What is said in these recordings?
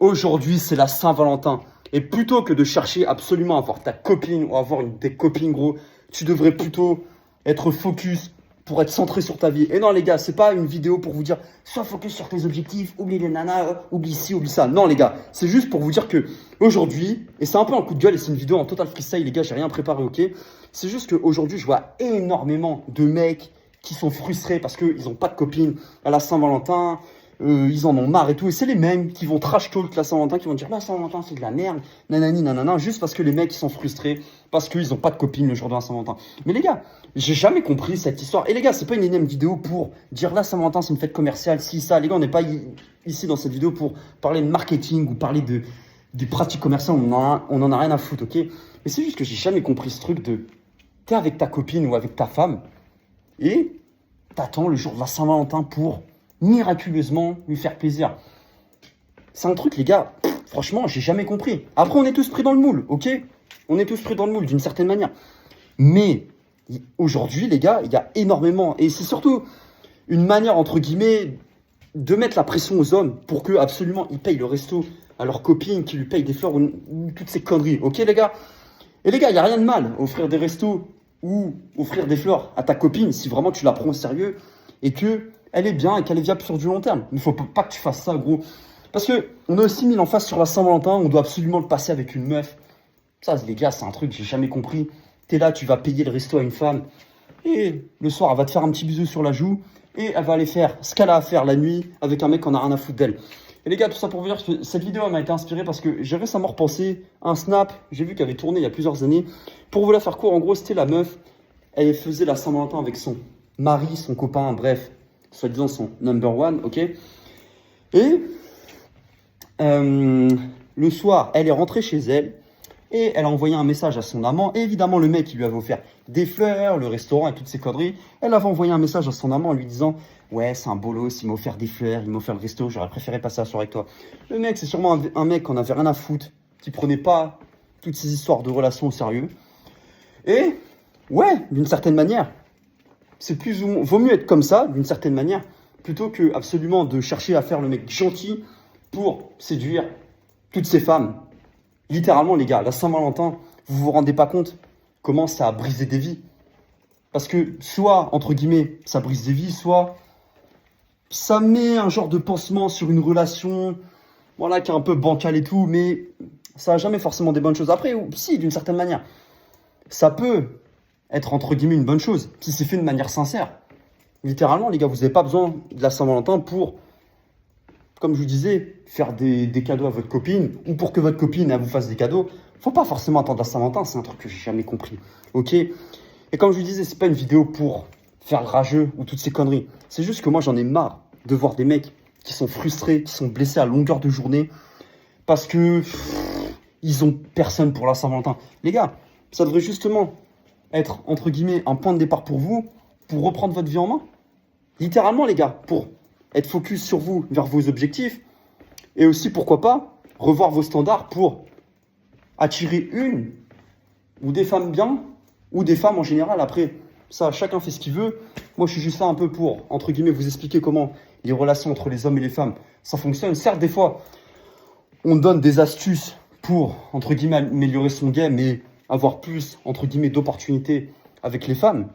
Aujourd'hui, c'est la Saint-Valentin. Et plutôt que de chercher absolument à avoir ta copine ou à avoir une de tes copines, gros, tu devrais plutôt être focus pour être centré sur ta vie. Et non, les gars, c'est pas une vidéo pour vous dire sois focus sur tes objectifs, oublie les nanas, oublie ci, oublie ça. Non, les gars, c'est juste pour vous dire que aujourd'hui, et c'est un peu un coup de gueule et c'est une vidéo en total freestyle, les gars, j'ai rien préparé, ok. C'est juste qu'aujourd'hui, je vois énormément de mecs qui sont frustrés parce qu'ils n'ont pas de copine à la Saint-Valentin. Ils en ont marre et tout. Et c'est les mêmes qui vont trash talk la Saint-Valentin, qui vont dire la Saint-Valentin c'est de la merde, nanani, nanana, juste parce que les mecs ils sont frustrés, parce qu'ils n'ont pas de copine le jour de la Saint-Valentin. Mais les gars, j'ai jamais compris cette histoire. Et les gars, c'est pas une énième vidéo pour dire la Saint-Valentin c'est une fête commerciale, si, ça. Les gars, on n'est pas ici dans cette vidéo pour parler de marketing ou parler des pratiques commerciales, on en a rien à foutre, ok. Mais c'est juste que j'ai jamais compris ce truc de t'es avec ta copine ou avec ta femme et t'attends le jour de la Saint-Valentin pour miraculeusement lui faire plaisir. C'est un truc, les gars, franchement, j'ai jamais compris. Après, on est tous pris dans le moule, ok. On est tous pris dans le moule d'une certaine manière. Mais aujourd'hui, les gars, il y a énormément, et c'est surtout une manière, entre guillemets, de mettre la pression aux hommes pour que absolument ils payent le resto à leur copine, qui lui paye des fleurs ou toutes ces conneries, ok les gars. Et les gars, il n'y a rien de mal à offrir des restos ou offrir des fleurs à ta copine si vraiment tu la prends au sérieux et que elle est bien et qu'elle est viable sur du long terme. Il ne faut pas que tu fasses ça, gros. Parce qu'on a aussi mis l'emphase sur la Saint-Valentin, on doit absolument le passer avec une meuf. Ça, les gars, c'est un truc que j'ai jamais compris. T'es là, tu vas payer le resto à une femme, et le soir, elle va te faire un petit bisou sur la joue, et elle va aller faire ce qu'elle a à faire la nuit avec un mec qu'on a rien à foutre d'elle. Et les gars, tout ça pour vous dire que cette vidéo m'a été inspirée parce que j'ai récemment repensé à un snap, j'ai vu qu'elle avait tourné il y a plusieurs années. Pour vous la faire court, en gros, c'était la meuf, elle faisait la Saint-Valentin avec son mari, son copain, bref, soi-disant son number one, ok. Et le soir, elle est rentrée chez elle et elle a envoyé un message à son amant. Et évidemment, le mec, il lui avait offert des fleurs, le restaurant et toutes ces conneries. Elle avait envoyé un message à son amant en lui disant « Ouais, c'est un bolos, il m'a offert des fleurs, il m'a offert le resto, j'aurais préféré passer la soirée avec toi. » Le mec, c'est sûrement un mec qu'on avait rien à foutre, qui prenait pas toutes ces histoires de relations au sérieux. Et ouais, d'une certaine manière, c'est vaut mieux être comme ça, d'une certaine manière, plutôt que absolument de chercher à faire le mec gentil pour séduire toutes ces femmes. Littéralement, les gars, la Saint-Valentin, vous vous rendez pas compte comment ça a brisé des vies. Parce que soit, entre guillemets, ça brise des vies, soit ça met un genre de pansement sur une relation, voilà, qui est un peu bancale et tout, mais ça n'a jamais forcément des bonnes choses. Après, si, d'une certaine manière, ça peut être, entre guillemets, une bonne chose, si c'est fait de manière sincère. Littéralement, les gars, vous n'avez pas besoin de la Saint-Valentin pour, comme je vous disais, faire des cadeaux à votre copine, ou pour que votre copine elle vous fasse des cadeaux. Faut pas forcément attendre la Saint-Valentin, c'est un truc que j'ai jamais compris, ok. Et comme je vous disais, c'est pas une vidéo pour faire le rageux ou toutes ces conneries. C'est juste que moi, j'en ai marre de voir des mecs qui sont frustrés, qui sont blessés à longueur de journée, parce que ils ont personne pour la Saint-Valentin. Les gars, ça devrait justement être, entre guillemets, un point de départ pour vous, pour reprendre votre vie en main. Littéralement, les gars, pour être focus sur vous, vers vos objectifs, et aussi, pourquoi pas, revoir vos standards pour attirer une ou des femmes bien, ou des femmes en général. Après, ça, chacun fait ce qu'il veut. Moi, je suis juste là un peu pour, entre guillemets, vous expliquer comment les relations entre les hommes et les femmes, ça fonctionne. Certes, des fois, on donne des astuces pour, entre guillemets, améliorer son game et avoir plus, entre guillemets, d'opportunités avec les femmes.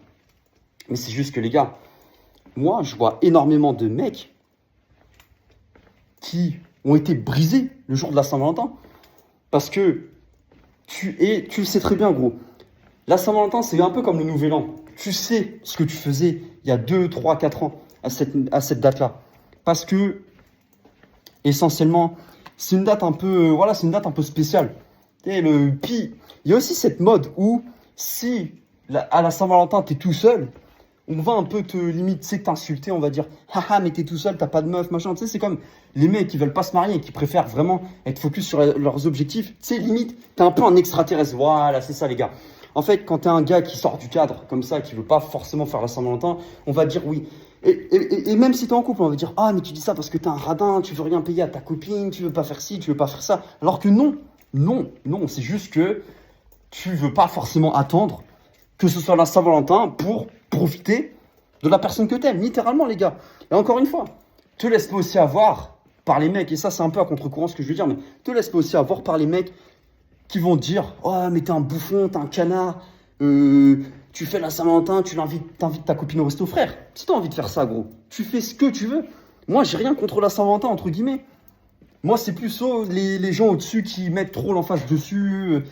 Mais c'est juste que, les gars, moi, je vois énormément de mecs qui ont été brisés le jour de la Saint-Valentin. Parce que tu le sais très bien, gros. La Saint-Valentin, c'est un peu comme le Nouvel An. Tu sais ce que tu faisais il y a 2, 3, 4 ans à cette date-là. Parce que, essentiellement, c'est une date un peu, voilà, c'est une date un peu spéciale. Et puis, il y a aussi cette mode où, si à la Saint-Valentin, tu es tout seul, on va un peu te limite, tu sais, t'insulter, on va dire haha, mais t'es tout seul, t'as pas de meuf, machin. Tu sais, c'est comme les mecs qui veulent pas se marier et qui préfèrent vraiment être focus sur leurs objectifs. Tu sais, limite, t'es un peu un extraterrestre. Voilà, c'est ça, les gars. En fait, quand t'es un gars qui sort du cadre comme ça, qui veut pas forcément faire la Saint-Valentin, on va dire oui. Et même si t'es en couple, on va dire ah, mais tu dis ça parce que t'es un radin, tu veux rien payer à ta copine, tu veux pas faire ci, tu veux pas faire ça. Alors que non, c'est juste que tu veux pas forcément attendre que ce soit la Saint-Valentin pour profiter de la personne que t'aimes, littéralement, les gars. Et encore une fois, te laisse pas aussi avoir par les mecs. Et ça, c'est un peu à contre-courant ce que je veux dire. Mais te laisse pas aussi avoir par les mecs qui vont te dire « Oh, mais t'es un bouffon, t'es un canard. Tu fais la Saint-Valentin, t'invites ta copine au resto, frère. Si t'as envie de faire ça, gros, tu fais ce que tu veux. Moi, j'ai rien contre la Saint-Valentin, entre guillemets. Moi, c'est plus les gens au-dessus qui mettent trop l'emphase dessus,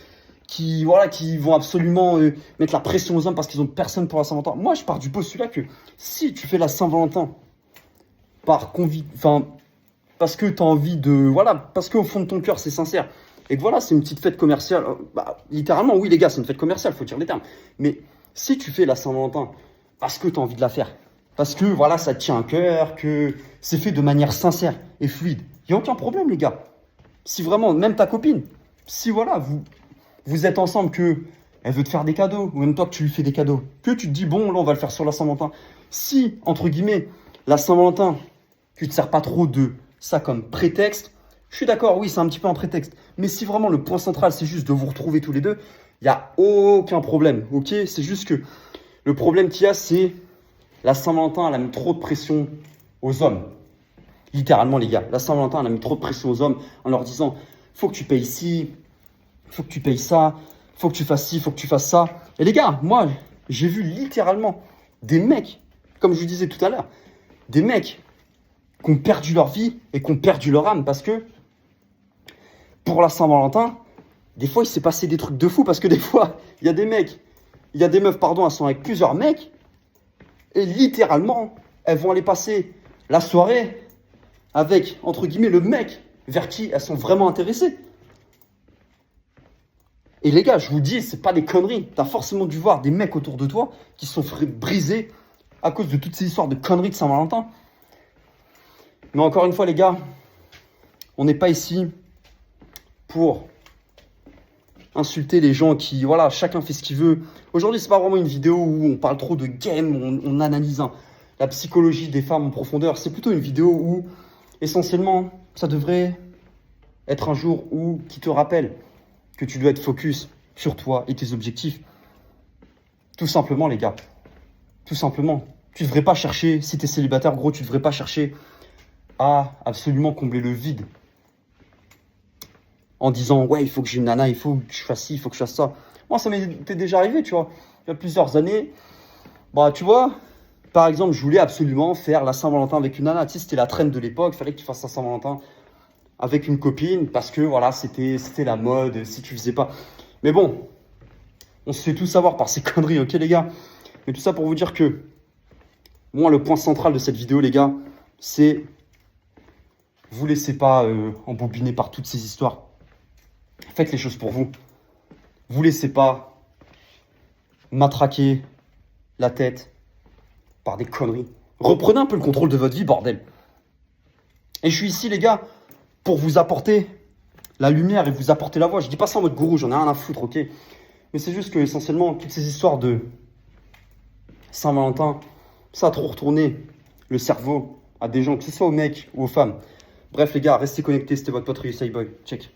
qui vont absolument mettre la pression aux hommes parce qu'ils ont personne pour la Saint-Valentin. Moi, je pars du postulat que si tu fais la Saint-Valentin parce que tu as envie de... parce qu'au fond de ton cœur, c'est sincère. Et que c'est une petite fête commerciale. Littéralement, oui, les gars, c'est une fête commerciale, faut dire les termes. Mais si tu fais la Saint-Valentin parce que tu as envie de la faire, parce que, ça te tient à cœur, que c'est fait de manière sincère et fluide, il n'y a aucun problème, les gars. Si vraiment, même ta copine, si vous êtes ensemble, que elle veut te faire des cadeaux, ou même toi que tu lui fais des cadeaux, que tu te dis, bon, là, on va le faire sur la Saint-Valentin. Si, entre guillemets, la Saint-Valentin, tu ne te sers pas trop de ça comme prétexte, je suis d'accord, oui, c'est un petit peu un prétexte. Mais si vraiment le point central, c'est juste de vous retrouver tous les deux, il n'y a aucun problème, ok? C'est juste que le problème qu'il y a, c'est la Saint-Valentin, elle a mis trop de pression aux hommes. Littéralement, les gars, la Saint-Valentin, elle a mis trop de pression aux hommes en leur disant « Faut que tu payes ci, faut que tu payes ça, faut que tu fasses ci, faut que tu fasses ça. » Et les gars, moi, j'ai vu littéralement des mecs, comme je vous disais tout à l'heure, des mecs qui ont perdu leur vie et qui ont perdu leur âme parce que pour la Saint-Valentin, des fois, il s'est passé des trucs de fou parce que des fois, il y a des meufs, elles sont avec plusieurs mecs et littéralement, elles vont aller passer la soirée avec, entre guillemets, le mec vers qui elles sont vraiment intéressées. Et les gars, je vous dis, c'est pas des conneries. T'as forcément dû voir des mecs autour de toi qui se sont fait briser à cause de toutes ces histoires de conneries de Saint-Valentin. Mais encore une fois, les gars, on n'est pas ici pour insulter les gens qui... chacun fait ce qu'il veut. Aujourd'hui, c'est pas vraiment une vidéo où on parle trop de game, on analyse la psychologie des femmes en profondeur. C'est plutôt une vidéo où, essentiellement, ça devrait être un jour qui te rappelle que tu dois être focus sur toi et tes objectifs. Tout simplement, les gars. Tout simplement. Tu ne devrais pas chercher, si tu es célibataire, gros, tu ne devrais pas chercher à absolument combler le vide. En disant, ouais, il faut que j'ai une nana, il faut que je fasse ci, il faut que je fasse ça. Moi, ça m'était déjà arrivé, tu vois. Il y a plusieurs années. Tu vois, par exemple, je voulais absolument faire la Saint-Valentin avec une nana. Tu sais, c'était la trend de l'époque. Il fallait que tu fasses la Saint-Valentin avec une copine parce que, c'était la mode si tu faisais pas. Mais bon, on se fait tout savoir par ces conneries, ok, les gars? Mais tout ça pour vous dire que, moi, le point central de cette vidéo, les gars, c'est vous laissez pas embobiner par toutes ces histoires. Faites les choses pour vous. Vous laissez pas matraquer la tête par des conneries. Reprenez un peu le contrôle de votre vie, bordel. Et je suis ici, les gars, pour vous apporter la lumière et vous apporter la voix. Je dis pas ça en mode gourou, j'en ai rien à foutre, ok? Mais c'est juste que, essentiellement, toutes ces histoires de Saint-Valentin, ça a trop retourné le cerveau à des gens, que ce soit aux mecs ou aux femmes. Bref, les gars, restez connectés. C'était votre pote Boy. Check.